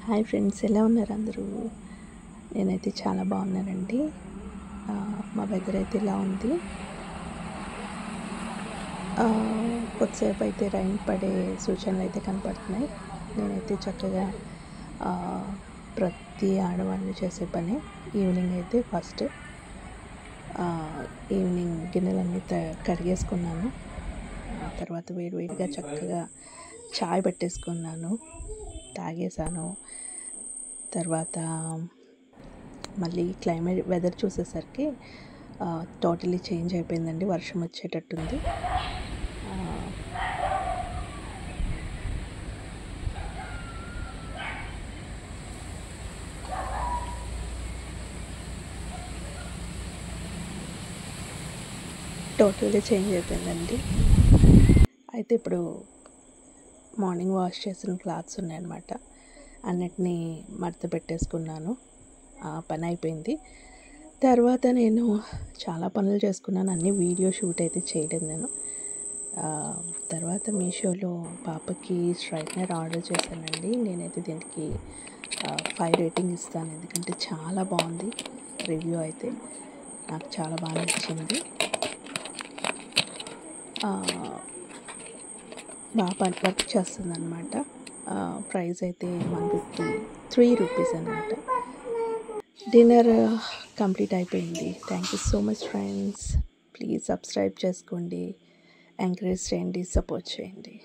Hi friends, ఎలా ఉన్నారు అందరూ? నేనైతే చాలా బాగున్నానండి. మా వెదర్ అయితే ఇలా ఉంది. కొద్దిసేపు అయితే రైన్ పడే సూచనలు అయితే కనపడుతున్నాయి. నేనైతే చక్కగా ప్రతి ఆడవాళ్ళు చేసే పని ఈవినింగ్ అయితే ఫస్ట్ ఈవినింగ్ గిన్నెలన్నీ కడిగేసుకున్నాను. తర్వాత వేడివేడిగా చక్కగా చాయ్ పెట్టేసుకున్నాను, తాగేసాను. తర్వాత మళ్ళీ వెదర్ చూసేసరికి టోటలీ చేంజ్ అయిపోయిందండి. వర్షం వచ్చేటట్టుంది. టోటల్గా చేంజ్ అయిపోయిందండి. అయితే ఇప్పుడు మార్నింగ్ వాష్ చేసిన క్లాత్స్ ఉన్నాయన్నమాట. అన్నిటినీ మడత పెట్టేసుకున్నాను. పని అయిపోయింది. తర్వాత నేను చాలా పనులు చేసుకున్నాను. అన్ని వీడియో షూట్ అయితే చేయలేదు నేను. తర్వాత మీషోలో పాపకి స్ట్రైట్నర్ ఆర్డర్ చేశానండి. నేనైతే దీనికి 5 రేటింగ్ ఇస్తాను, ఎందుకంటే చాలా బాగుంది. రివ్యూ అయితే నాకు చాలా బాగా నచ్చింది. బాగా వర్క్ చేస్తుంది అనమాట. ప్రైస్ అయితే 153 రూపీస్ అనమాట. డిన్నర్ కంప్లీట్ అయిపోయింది. Thank you so much friends. Please subscribe చేసుకోండి, ఎంకరేజ్ చేయండి, సపోర్ట్ చేయండి.